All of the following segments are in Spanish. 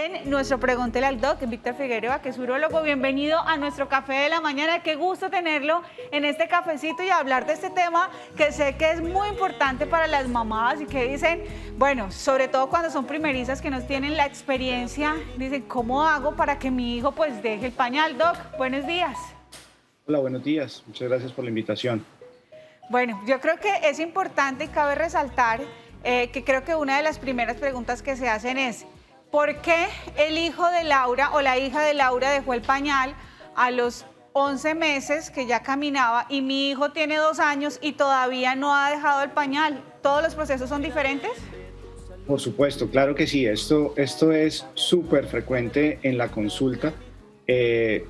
en nuestro Pregúntele al Doc, Víctor Figueroa, que es urólogo. Bienvenido a nuestro café de la mañana. Qué gusto tenerlo en este cafecito y hablar de este tema que sé que es muy importante para las mamás y que dicen, bueno, sobre todo cuando son primerizas que no tienen la experiencia, dicen, ¿cómo hago para que mi hijo pues deje el pañal? Doc, buenos días. Hola, buenos días. Muchas gracias por la invitación. Bueno, yo creo que es importante y cabe resaltar que creo que una de las primeras preguntas que se hacen es ¿por qué el hijo de Laura o la hija de Laura dejó el pañal a los 11 meses que ya caminaba y mi hijo tiene 2 años y todavía no ha dejado el pañal? ¿Todos los procesos son diferentes? Por supuesto, claro que sí. Esto es súper frecuente en la consulta.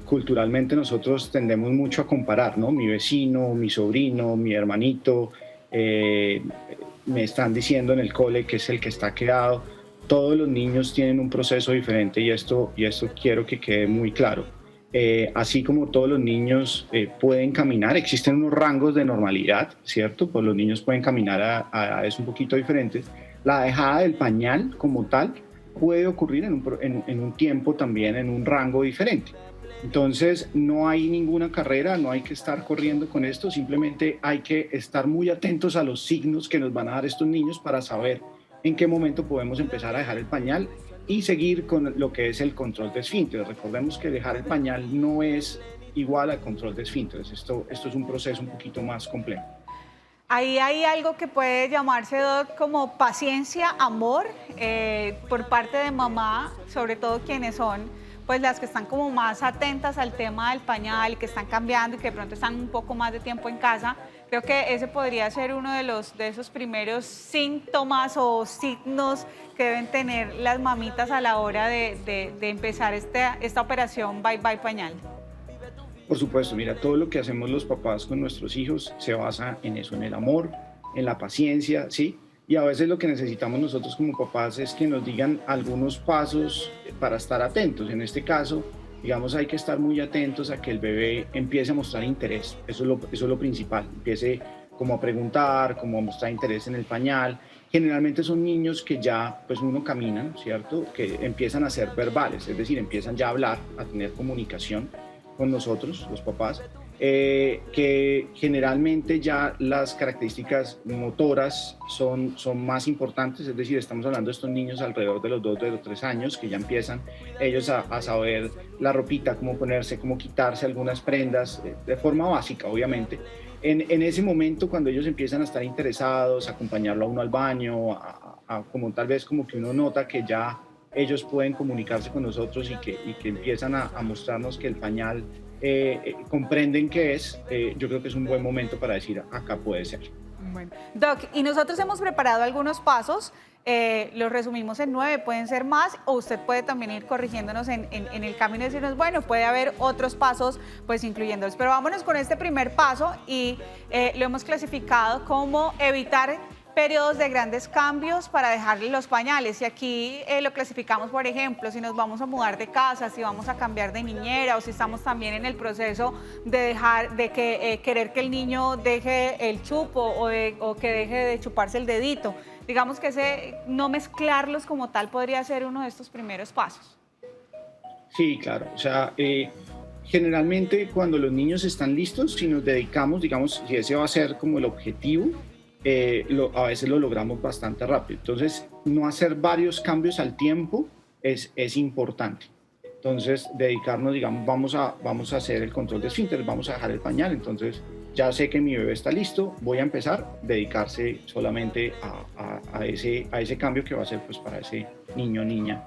Culturalmente nosotros tendemos mucho a comparar, ¿no? Mi vecino, mi sobrino, mi hermanito, me están diciendo en el cole que es el que está quedado. Todos los niños tienen un proceso diferente y esto quiero que quede muy claro. Así como todos los niños pueden caminar, existen unos rangos de normalidad, ¿cierto? Pues los niños pueden caminar a edades un poquito diferentes. La dejada del pañal como tal puede ocurrir en un tiempo también, en un rango diferente. Entonces, no hay ninguna carrera, no hay que estar corriendo con esto, simplemente hay que estar muy atentos a los signos que nos van a dar estos niños para saber en qué momento podemos empezar a dejar el pañal y seguir con lo que es el control de esfínteres. Recordemos que dejar el pañal no es igual al control de esfínteres, esto es un proceso un poquito más complejo. Ahí hay algo que puede llamarse, Doc, como paciencia, amor, por parte de mamá, sobre todo quienes son pues las que están como más atentas al tema del pañal, que están cambiando y que de pronto están un poco más de tiempo en casa. Creo que ese podría ser uno de esos primeros síntomas o signos que deben tener las mamitas a la hora de empezar esta operación Bye Bye Pañal. Por supuesto, mira, todo lo que hacemos los papás con nuestros hijos se basa en eso, en el amor, en la paciencia, ¿sí? Y a veces lo que necesitamos nosotros como papás es que nos digan algunos pasos para estar atentos. En este caso, digamos, hay que estar muy atentos a que el bebé empiece a mostrar interés. Eso es lo principal. Empiece como a preguntar, como a mostrar interés en el pañal. Generalmente son niños que ya, pues uno caminan, ¿cierto? Que empiezan a ser verbales, es decir, empiezan ya a hablar, a tener comunicación con nosotros, los papás. Que generalmente ya las características motoras son más importantes, es decir, estamos hablando de estos niños alrededor de los 2, de los 3 años, que ya empiezan ellos a saber la ropita, cómo ponerse, cómo quitarse algunas prendas, de forma básica, obviamente. En ese momento, cuando ellos empiezan a estar interesados, a acompañarlo a uno al baño, como tal vez como que uno nota que ya ellos pueden comunicarse con nosotros y que empiezan a mostrarnos que el pañal comprenden qué es, yo creo que es un buen momento para decir, acá puede ser. Bueno, Doc, y nosotros hemos preparado algunos pasos, los resumimos en 9, pueden ser más, o usted puede también ir corrigiéndonos en el camino y decirnos, bueno, puede haber otros pasos, pues incluyéndolos. Pero vámonos con este primer paso y lo hemos clasificado como evitar periodos de grandes cambios para dejarle los pañales. Y aquí lo clasificamos, por ejemplo, si nos vamos a mudar de casa, si vamos a cambiar de niñera o si estamos también en el proceso de querer que el niño deje el chupo o que deje de chuparse el dedito. Digamos que no mezclarlos como tal podría ser uno de estos primeros pasos. Sí, claro. O sea, generalmente cuando los niños están listos, si nos dedicamos, digamos, si ese va a ser como el objetivo, a veces lo logramos bastante rápido. Entonces, no hacer varios cambios al tiempo es importante. Entonces, dedicarnos, digamos, vamos a hacer el control de esfínteres, vamos a dejar el pañal. Entonces, ya sé que mi bebé está listo, voy a empezar a dedicarse solamente a ese cambio que va a ser pues, para ese niño o niña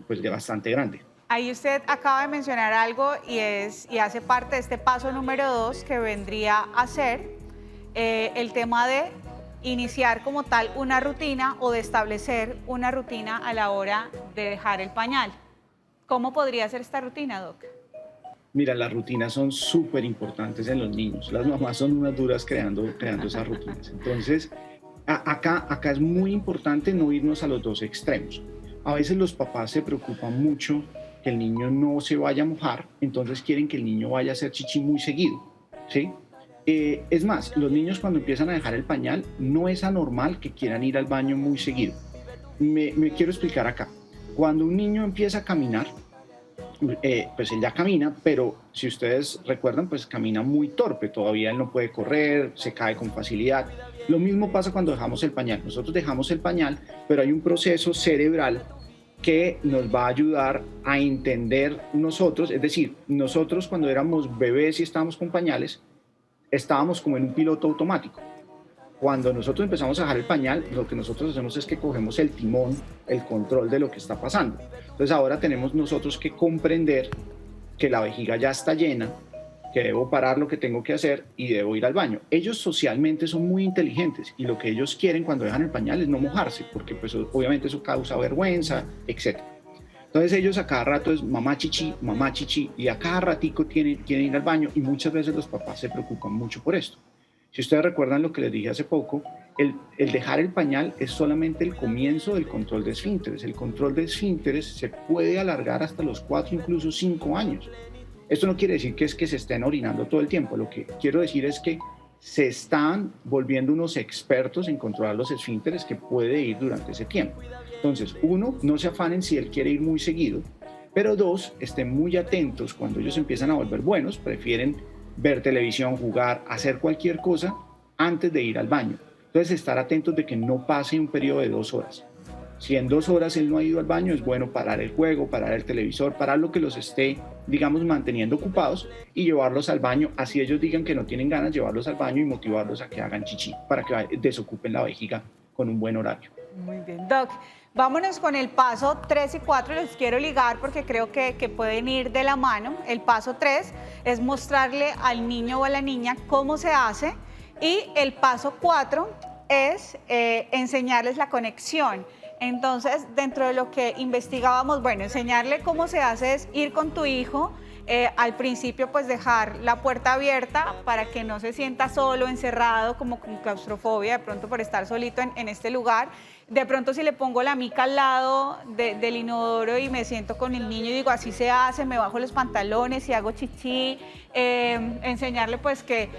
pues, de bastante grande. Ahí usted acaba de mencionar algo y hace parte de este paso número 2 que vendría a ser el tema de iniciar como tal una rutina o de establecer una rutina a la hora de dejar el pañal. ¿Cómo podría ser esta rutina, Doc? Mira, las rutinas son súper importantes en los niños. Las mamás son unas duras creando esas rutinas. Entonces, acá es muy importante no irnos a los dos extremos. A veces los papás se preocupan mucho que el niño no se vaya a mojar, entonces quieren que el niño vaya a hacer chichi muy seguido, ¿sí? Es más, los niños cuando empiezan a dejar el pañal, no es anormal que quieran ir al baño muy seguido. Me quiero explicar acá. Cuando un niño empieza a caminar, pues él ya camina, pero si ustedes recuerdan, pues camina muy torpe, todavía él no puede correr, se cae con facilidad. Lo mismo pasa cuando dejamos el pañal. Nosotros dejamos el pañal, pero hay un proceso cerebral que nos va a ayudar a entender nosotros, es decir, nosotros cuando éramos bebés y estábamos con pañales, estábamos como en un piloto automático. Cuando nosotros empezamos a dejar el pañal, lo que nosotros hacemos es que cogemos el timón, el control de lo que está pasando. Entonces ahora tenemos nosotros que comprender que la vejiga ya está llena, que debo parar lo que tengo que hacer y debo ir al baño. Ellos socialmente son muy inteligentes y lo que ellos quieren cuando dejan el pañal es no mojarse, porque pues obviamente eso causa vergüenza, etc. Entonces ellos a cada rato es mamá chichi, y a cada ratico quieren ir al baño y muchas veces los papás se preocupan mucho por esto. Si ustedes recuerdan lo que les dije hace poco, el dejar el pañal es solamente el comienzo del control de esfínteres. El control de esfínteres se puede alargar hasta los 4, incluso 5 años. Esto no quiere decir que es que se estén orinando todo el tiempo. Lo que quiero decir es que se están volviendo unos expertos en controlar los esfínteres que puede ir durante ese tiempo. Entonces, uno, no se afanen si él quiere ir muy seguido, pero dos, estén muy atentos cuando ellos empiezan a volver buenos, prefieren ver televisión, jugar, hacer cualquier cosa antes de ir al baño. Entonces, estar atentos de que no pase un periodo de 2 horas. Si en 2 horas él no ha ido al baño, es bueno parar el juego, parar el televisor, parar lo que los esté, digamos, manteniendo ocupados y llevarlos al baño. Así ellos digan que no tienen ganas, llevarlos al baño y motivarlos a que hagan chichi para que desocupen la vejiga con un buen horario. Muy bien, Doc. Vámonos con el paso 3 y 4, les quiero ligar porque creo que pueden ir de la mano. El paso 3 es mostrarle al niño o a la niña cómo se hace y el paso 4 es enseñarles la conexión. Entonces, dentro de lo que investigábamos, bueno, enseñarle cómo se hace es ir con tu hijo, al principio pues dejar la puerta abierta para que no se sienta solo, encerrado, como con claustrofobia, de pronto por estar solito en este lugar. De pronto si le pongo la mica al lado del inodoro y me siento con el niño y digo, así se hace, me bajo los pantalones y hago chichi, enseñarle pues que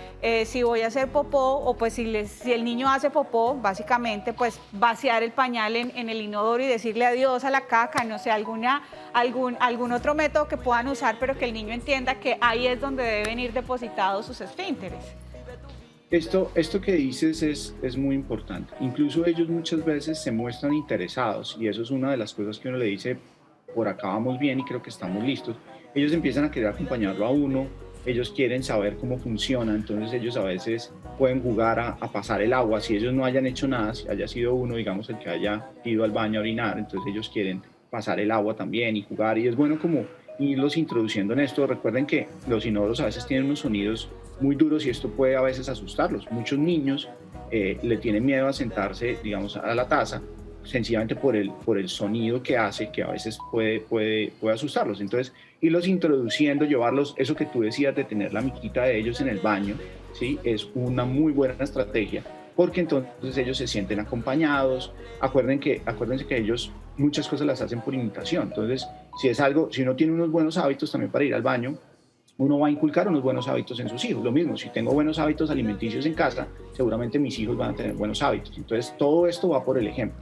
si voy a hacer popó o pues si el niño hace popó, básicamente pues vaciar el pañal en el inodoro y decirle adiós a la caca, no sé, algún otro método que puedan usar, pero que el niño entienda que ahí es donde deben ir depositados sus esfínteres. Esto que dices es muy importante. Incluso ellos muchas veces se muestran interesados y eso es una de las cosas que uno le dice, por acá vamos bien y creo que estamos listos. Ellos empiezan a querer acompañarlo a uno, ellos quieren saber cómo funciona, entonces ellos a veces pueden jugar a pasar el agua. Si ellos no hayan hecho nada, si haya sido uno, digamos, el que haya ido al baño a orinar, entonces ellos quieren pasar el agua también y jugar y es bueno como irlos introduciendo en esto. Recuerden que los inodoros a veces tienen unos sonidos muy duros y esto puede a veces asustarlos. Muchos niños le tienen miedo a sentarse, digamos, a la taza, sencillamente por el sonido que hace, que a veces puede asustarlos. Entonces, irlos introduciendo, llevarlos, eso que tú decías de tener la miquita de ellos en el baño, ¿sí? Es una muy buena estrategia, porque entonces ellos se sienten acompañados. Acuérdense que ellos muchas cosas las hacen por imitación. Entonces, si uno tiene unos buenos hábitos también para ir al baño, uno va a inculcar unos buenos hábitos en sus hijos. Lo mismo, si tengo buenos hábitos alimenticios en casa, seguramente mis hijos van a tener buenos hábitos. Entonces, todo esto va por el ejemplo.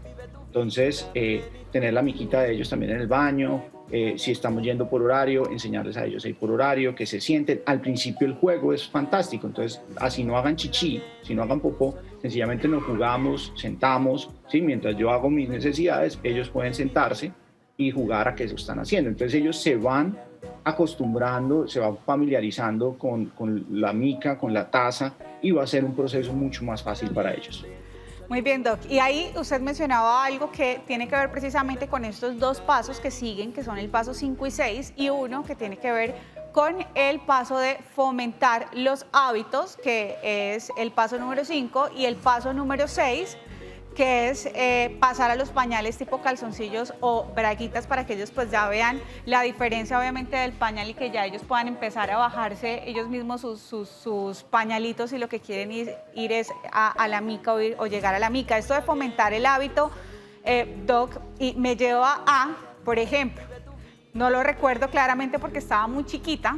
Entonces, tener la miquita de ellos también en el baño, si estamos yendo por horario, enseñarles a ellos a ir por horario, que se sienten. Al principio el juego es fantástico, entonces así no hagan chichi, si no hagan popó, sencillamente nos jugamos, sentamos, ¿sí? Mientras yo hago mis necesidades, ellos pueden sentarse y jugar a que eso están haciendo. Entonces ellos se van acostumbrando, se van familiarizando con la mica, con la taza y va a ser un proceso mucho más fácil para ellos. Muy bien, Doc. Y ahí usted mencionaba algo que tiene que ver precisamente con estos dos pasos que siguen, que son el paso 5 y 6, y uno que tiene que ver con el paso de fomentar los hábitos, que es el paso número 5, y el paso número 6, que es pasar a los pañales tipo calzoncillos o braguitas para que ellos pues ya vean la diferencia obviamente del pañal y que ya ellos puedan empezar a bajarse ellos mismos sus pañalitos y lo que quieren ir es a la mica o llegar a la mica. Esto de fomentar el hábito, Doc, y me lleva a, por ejemplo, no lo recuerdo claramente porque estaba muy chiquita,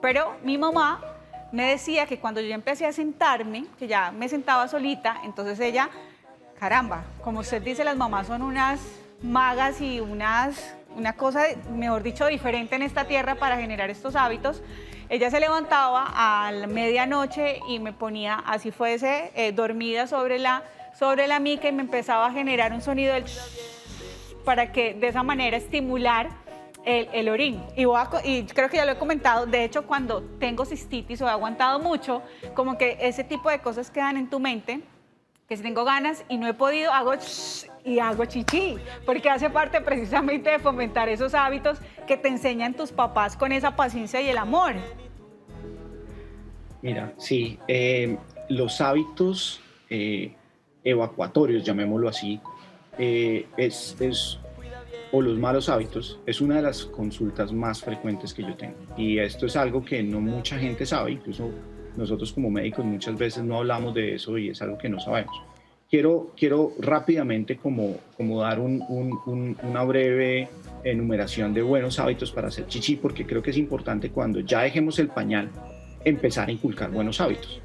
pero mi mamá me decía que cuando yo empecé a sentarme, que ya me sentaba solita, entonces ella... Caramba, como usted dice, las mamás son unas magas y unas una cosa, mejor dicho, diferente en esta tierra para generar estos hábitos. Ella se levantaba a la medianoche y me ponía, así fuese, dormida sobre la mica y me empezaba a generar un sonido del para que de esa manera estimular el orín. Y creo que ya lo he comentado, de hecho cuando tengo cistitis o he aguantado mucho, como que ese tipo de cosas quedan en tu mente, que si tengo ganas y no he podido, hago y hago chichi, porque hace parte precisamente de fomentar esos hábitos que te enseñan tus papás con esa paciencia y el amor. Mira, sí, los hábitos evacuatorios, llamémoslo así, o los malos hábitos, es una de las consultas más frecuentes que yo tengo. Y esto es algo que no mucha gente sabe, incluso nosotros como médicos muchas veces no hablamos de eso y es algo que no sabemos. Quiero rápidamente como dar una breve enumeración de buenos hábitos para hacer chichi, porque creo que es importante cuando ya dejemos el pañal empezar a inculcar buenos hábitos.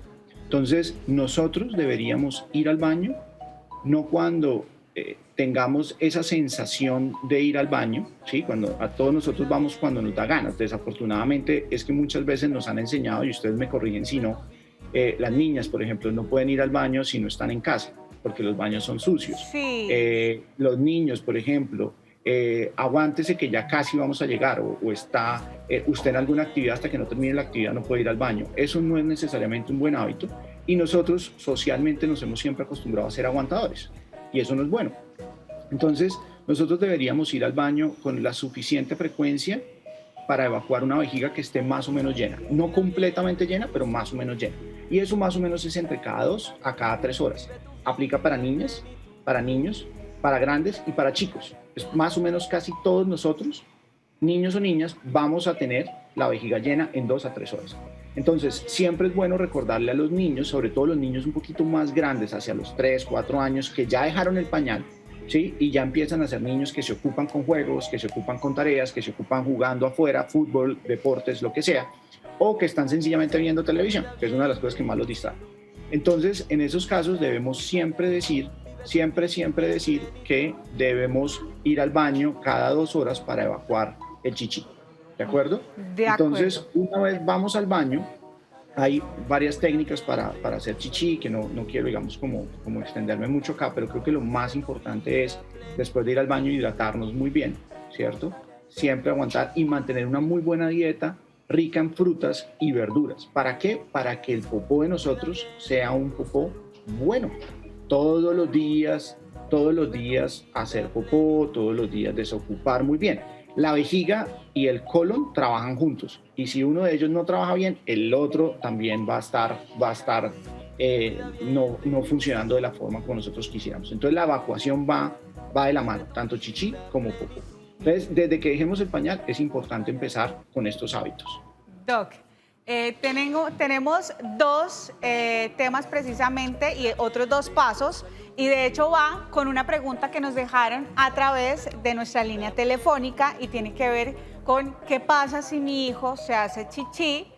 Entonces, nosotros deberíamos ir al baño, no cuando tengamos esa sensación de ir al baño, ¿sí? Cuando a todos nosotros vamos cuando nos da ganas. Desafortunadamente es que muchas veces nos han enseñado, y ustedes me corrigen si no, las niñas, por ejemplo, no pueden ir al baño si no están en casa, porque los baños son sucios. Sí. Los niños, por ejemplo, aguántese que ya casi vamos a llegar, o está usted en alguna actividad, hasta que no termine la actividad no puede ir al baño. Eso no es necesariamente un buen hábito, y nosotros socialmente nos hemos siempre acostumbrado a ser aguantadores, y eso no es bueno. Entonces, nosotros deberíamos ir al baño con la suficiente frecuencia para evacuar una vejiga que esté más o menos llena. No completamente llena, pero más o menos llena. Y eso más o menos es entre cada 2 a cada 3 horas. Aplica para niñas, para niños, para grandes y para chicos. Es más o menos casi todos nosotros, niños o niñas, vamos a tener la vejiga llena en 2 a 3 horas. Entonces, siempre es bueno recordarle a los niños, sobre todo los niños un poquito más grandes, hacia los 3, 4 años, que ya dejaron el pañal, ¿sí? Y ya empiezan a ser niños que se ocupan con juegos, que se ocupan con tareas, que se ocupan jugando afuera, fútbol, deportes, lo que sea, o que están sencillamente viendo televisión, que es una de las cosas que más los distrae. Entonces, en esos casos debemos siempre decir que debemos ir al baño cada 2 horas para evacuar el chichi. ¿De acuerdo? De acuerdo. Entonces, una vez vamos al baño, hay varias técnicas para hacer chichi, que no quiero, digamos, como extenderme mucho acá, pero creo que lo más importante es, después de ir al baño, hidratarnos muy bien, ¿cierto? Siempre aguantar y mantener una muy buena dieta rica en frutas y verduras. ¿Para qué? Para que el popó de nosotros sea un popó bueno. Todos los días hacer popó, todos los días desocupar muy bien. La vejiga y el colon trabajan juntos, y si uno de ellos no trabaja bien, el otro también va a estar no funcionando de la forma como nosotros quisiéramos. Entonces la evacuación va de la mano, tanto chichi como popó. Entonces, desde que dejemos el pañal es importante empezar con estos hábitos. Doc, tenemos 2 temas precisamente y otros 2 pasos, y de hecho va con una pregunta que nos dejaron a través de nuestra línea telefónica y tiene que ver con qué pasa si mi hijo se hace chichi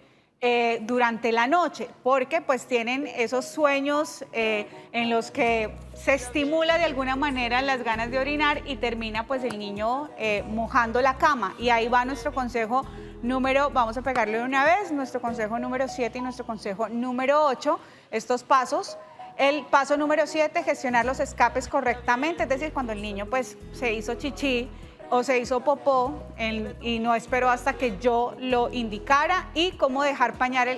durante la noche, porque pues tienen esos sueños en los que se estimula de alguna manera las ganas de orinar y termina pues el niño mojando la cama, y ahí va nuestro consejo vamos a pegarle de una vez, nuestro consejo número 7 y nuestro consejo número 8, estos pasos. El paso número 7, gestionar los escapes correctamente, es decir, cuando el niño pues se hizo chichi o se hizo popó y no esperó hasta que yo lo indicara, y cómo dejar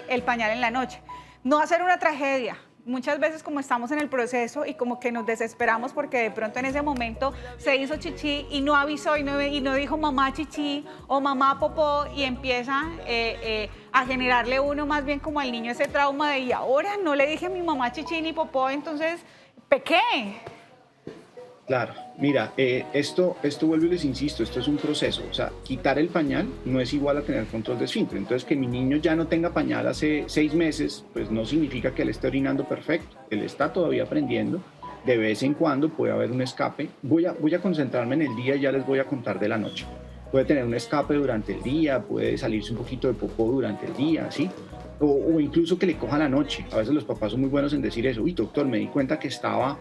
el pañal en la noche. No hacer una tragedia. Muchas veces como estamos en el proceso y como que nos desesperamos porque de pronto en ese momento se hizo chichi y no avisó y no dijo mamá chichi o mamá popó, y empieza a generarle uno más bien como al niño ese trauma de y ahora no le dije a mi mamá chichi ni popó, entonces pequé. Claro, mira, esto vuelvo y les insisto, esto es un proceso. O sea, quitar el pañal no es igual a tener control de esfínter. Entonces, que mi niño ya no tenga pañal hace 6 meses, pues no significa que él esté orinando perfecto. Él está todavía aprendiendo. De vez en cuando puede haber un escape. Voy a concentrarme en el día y ya les voy a contar de la noche. Puede tener un escape durante el día, puede salirse un poquito de popó durante el día, ¿sí? O incluso que le coja la noche. A veces los papás son muy buenos en decir eso. Uy, doctor, me di cuenta que estaba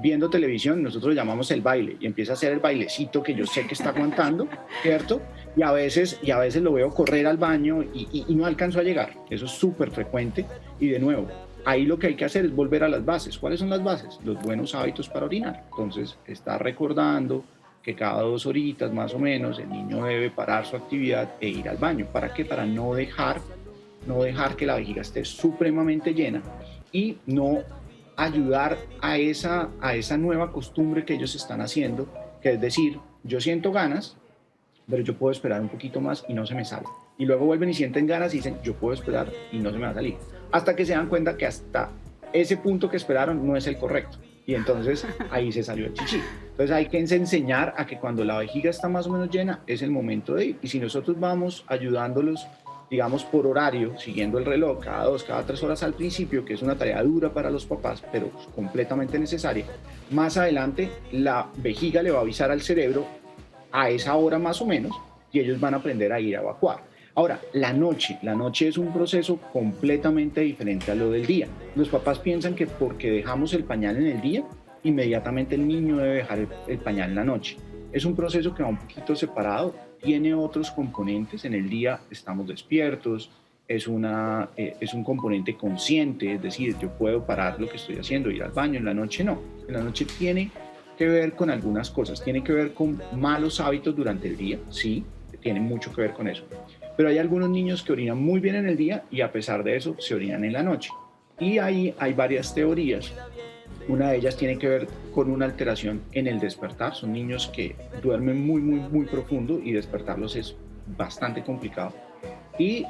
viendo televisión, nosotros lo llamamos el baile, y empieza a hacer el bailecito que yo sé que está aguantando, ¿cierto? Y a veces lo veo correr al baño y no alcanzo a llegar. Eso es súper frecuente. Y de nuevo, ahí lo que hay que hacer es volver a las bases. ¿Cuáles son las bases? Los buenos hábitos para orinar. Entonces, está recordando que cada 2 horitas más o menos el niño debe parar su actividad e ir al baño. ¿Para qué? Para no dejar que la vejiga esté supremamente llena y no ayudar a esa nueva costumbre que ellos están haciendo, que es decir, yo siento ganas, pero yo puedo esperar un poquito más y no se me sale. Y luego vuelven y sienten ganas y dicen, yo puedo esperar y no se me va a salir. Hasta que se dan cuenta que hasta ese punto que esperaron no es el correcto. Y entonces ahí se salió el chichi. Entonces hay que enseñar a que cuando la vejiga está más o menos llena es el momento de ir. Y si nosotros vamos ayudándolos, digamos por horario, siguiendo el reloj, cada 2, cada 3 horas al principio, que es una tarea dura para los papás, pero completamente necesaria, más adelante la vejiga le va a avisar al cerebro a esa hora más o menos y ellos van a aprender a ir a evacuar. Ahora, la noche es un proceso completamente diferente a lo del día. Los papás piensan que porque dejamos el pañal en el día, inmediatamente el niño debe dejar el pañal en la noche. Es un proceso que va un poquito separado, tiene otros componentes. En el día estamos despiertos, es un componente consciente, es decir, yo puedo parar lo que estoy haciendo, ir al baño. En la noche no. En la noche tiene que ver con algunas cosas, tiene que ver con malos hábitos durante el día, sí, tiene mucho que ver con eso. Pero hay algunos niños que orinan muy bien en el día y a pesar de eso se orinan en la noche. Y ahí hay varias teorías. Una de ellas tiene que ver con una alteración en el despertar. Son niños que duermen muy profundo y despertarlos es bastante complicado. Y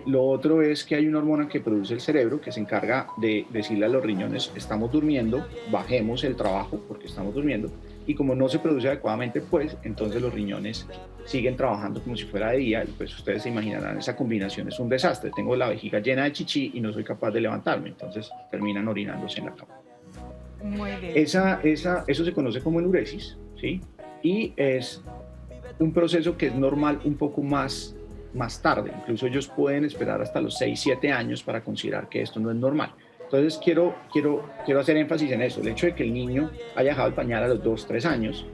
lo otro es que hay una hormona que produce el cerebro que se encarga de decirle a los riñones, estamos durmiendo, bajemos el trabajo porque estamos durmiendo. Y como no se produce adecuadamente, pues entonces los riñones siguen trabajando como si fuera de día. Y pues ustedes se imaginarán, esa combinación es un desastre. Tengo la vejiga llena de chichi y no soy capaz de levantarme. Entonces terminan orinándose en la cama. Muy bien. Eso se conoce como enuresis, ¿sí? Y es un proceso que es normal un poco más tarde. Incluso ellos pueden esperar hasta los 6, 7 años para considerar que esto no es normal. Entonces quiero hacer énfasis en eso. El hecho de que el niño haya dejado el pañal a los 2, 3 años,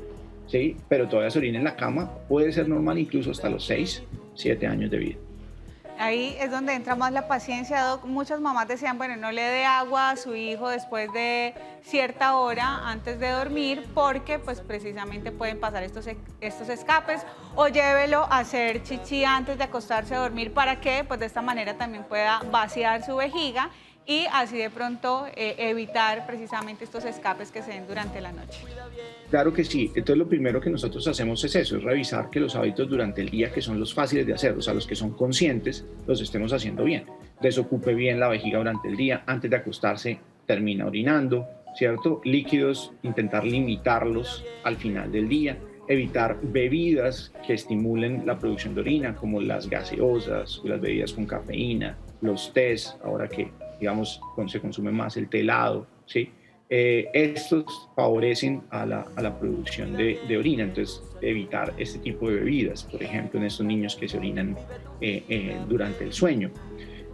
¿sí? Pero todavía se orina en la cama, puede ser normal incluso hasta los 6, 7 años de vida. Ahí es donde entra más la paciencia, Doc. Muchas mamás decían, bueno, no le dé agua a su hijo después de cierta hora antes de dormir porque pues precisamente pueden pasar estos escapes, o llévelo a hacer chichi antes de acostarse a dormir para que pues de esta manera también pueda vaciar su vejiga y así de pronto evitar precisamente estos escapes que se den durante la noche. Claro que sí. Entonces lo primero que nosotros hacemos es eso, es revisar que los hábitos durante el día, que son los fáciles de hacer, o sea, los que son conscientes, los estemos haciendo bien. Desocupe bien la vejiga durante el día, antes de acostarse termina orinando, ¿cierto? Líquidos, intentar limitarlos al final del día, evitar bebidas que estimulen la producción de orina, como las gaseosas, las bebidas con cafeína, los tés, ahora que digamos se consume más el té helado, ¿sí? Estos favorecen a la producción de orina, entonces evitar este tipo de bebidas, por ejemplo, en estos niños que se orinan durante el sueño.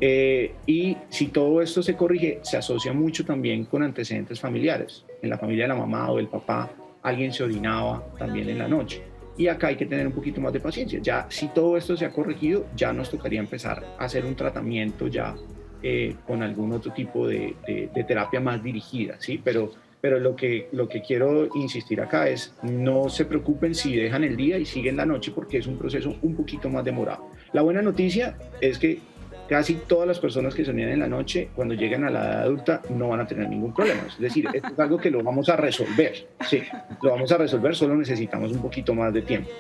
Y si todo esto se corrige, se asocia mucho también con antecedentes familiares. En la familia de la mamá o del papá, alguien se orinaba también en la noche. Y acá hay que tener un poquito más de paciencia. Ya si todo esto se ha corregido, ya nos tocaría empezar a hacer un tratamiento ya con algún otro tipo de terapia más dirigida, ¿sí? Pero lo que quiero insistir acá es no se preocupen si dejan el día y siguen la noche porque es un proceso un poquito más demorado. La buena noticia es que casi todas las personas que se orinan en la noche, cuando lleguen a la edad adulta, no van a tener ningún problema. Es decir, esto es algo que lo vamos a resolver, sí, lo vamos a resolver, solo necesitamos un poquito más de tiempo.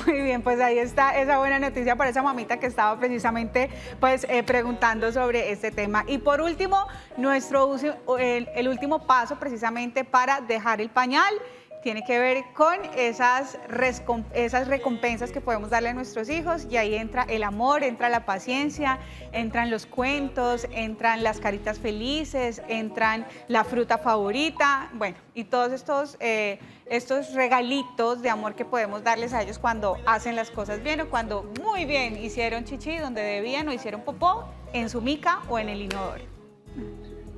Muy bien, pues ahí está esa buena noticia para esa mamita que estaba precisamente pues preguntando sobre este tema. Y por último, el último paso precisamente para dejar el pañal tiene que ver con esas recompensas que podemos darle a nuestros hijos, y ahí entra el amor, entra la paciencia, entran los cuentos, entran las caritas felices, entran la fruta favorita, bueno, y todos estos regalitos de amor que podemos darles a ellos cuando hacen las cosas bien o cuando muy bien hicieron chichi donde debían o hicieron popó en su mica o en el inodoro.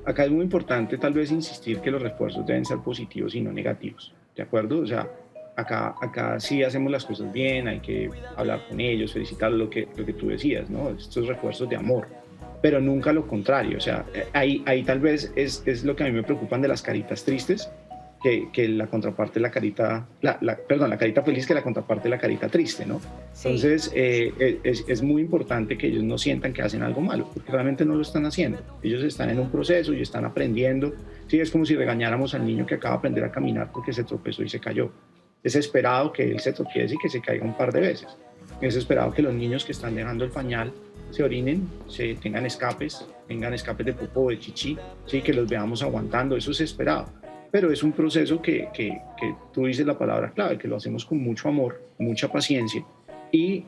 acá es muy importante tal vez insistir que los refuerzos deben ser positivos y no negativos, ¿de acuerdo? O sea, acá sí hacemos las cosas bien, hay que hablar con ellos, felicitarlos, lo que tú decías, ¿no? Estos refuerzos de amor, pero nunca lo contrario. O sea, ahí tal vez es lo que a mí me preocupan de las caritas tristes, que la contraparte es la carita, perdón, la carita feliz, que la contraparte es la carita triste, ¿no? Sí. Entonces, es muy importante que ellos no sientan que hacen algo malo, porque realmente no lo están haciendo. Ellos están en un proceso y están aprendiendo. Sí, es como si regañáramos al niño que acaba de aprender a caminar porque se tropezó y se cayó. Es esperado que él se tropiece y que se caiga un par de veces. Es esperado que los niños que están dejando el pañal se orinen, tengan escapes de popó o de chichi, ¿sí? Que los veamos aguantando, eso es esperado. Pero es un proceso que tú dices la palabra clave, que lo hacemos con mucho amor, mucha paciencia. Y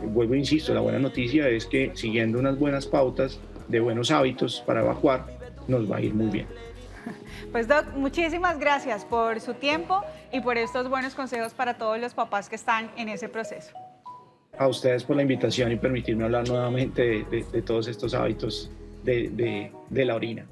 vuelvo e insisto, la buena noticia es que siguiendo unas buenas pautas de buenos hábitos para evacuar, nos va a ir muy bien. Pues Doc, muchísimas gracias por su tiempo y por estos buenos consejos para todos los papás que están en ese proceso. A ustedes por la invitación y permitirme hablar nuevamente de todos estos hábitos de la orina.